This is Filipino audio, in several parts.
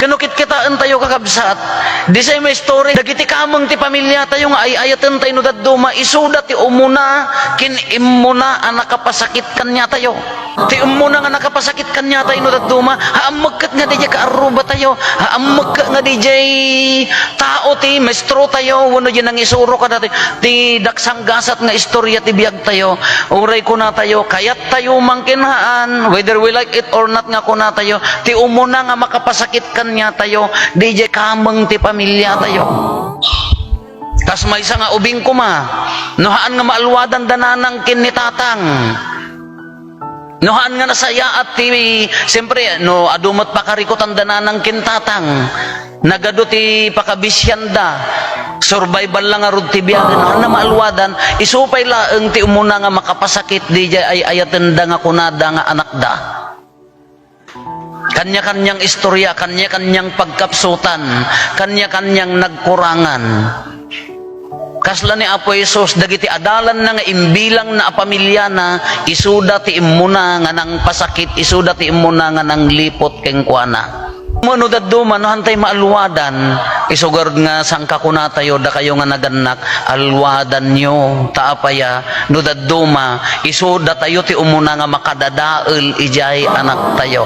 Kanukit kitaan tayo kakabsat. Di say may story. Dagiti kamang ti pamilya tayo nga ay ayatan tayo no daduma. Isuda ti umuna. Kin imuna ang nakapasakit kanya tayo. Ti umuna nga nakapasakit kanya tayo no daduma. Haamagkat nga di kaaruba tayo. Haamagkat nga di tao ti maestro tayo. Wano dyan ang isuro ka dati. Ti daksang gasat nga istorya ti biyag tayo. Uray ko na tayo. Kayat tayo mangkinhaan. Whether we like it or not nga ko na tayo. Ti umuna nga makapasakit kanya tayo, DJ kamang ti pamilya tayo. Tas may isa nga ubing ko ma, nohaan nga maalwadan dananang kin ni tatang. Nohaan nga nasaya at ti, siyempre, no, adumot pakarikot ang dananang kin tatang. Nagado ti pakabisyanda. Survival lang nga rod ti biyagan. Nohaan na maalwadan, isupay laeng ti umuna nga makapasakit, DJ ay ayatan da nga kunada nga anak da. Kanya-kanyang istorya, kanya-kanyang pagkapsutan, kanya-kanyang nagkurangan. Kasla ni Apo Jesus, dagiti adalan na nga imbilang na pamilya na, isuda ti imuna nga nang pasakit, isuda ti imuna nga nang lipot keng kuana. Mano daduma, no hantay maalwadan, isugard nga sangka kuna tayo, da kayo nga naganak, alwadan nyo, taapaya, no daduma, isuda tayo ti umuna nga makadadael, ijay anak tayo.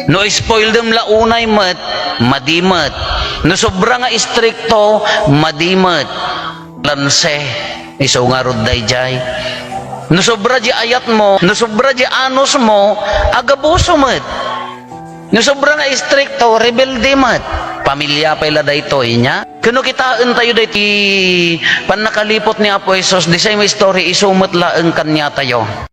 No spoil them launay mat, madimat. No sobra nga istrikto, madimat. Lanse, iso nga rod dayjay. No sobra di ayat mo, no sobra di anos mo, agabuso mat. No sobra nga istrikto, rebelde mat. Pamilya pala daytoy niya. Kuno kitaan tayo dayti panakalipot ni Apo Jesus, di say may story, isumot laeng kanya tayo.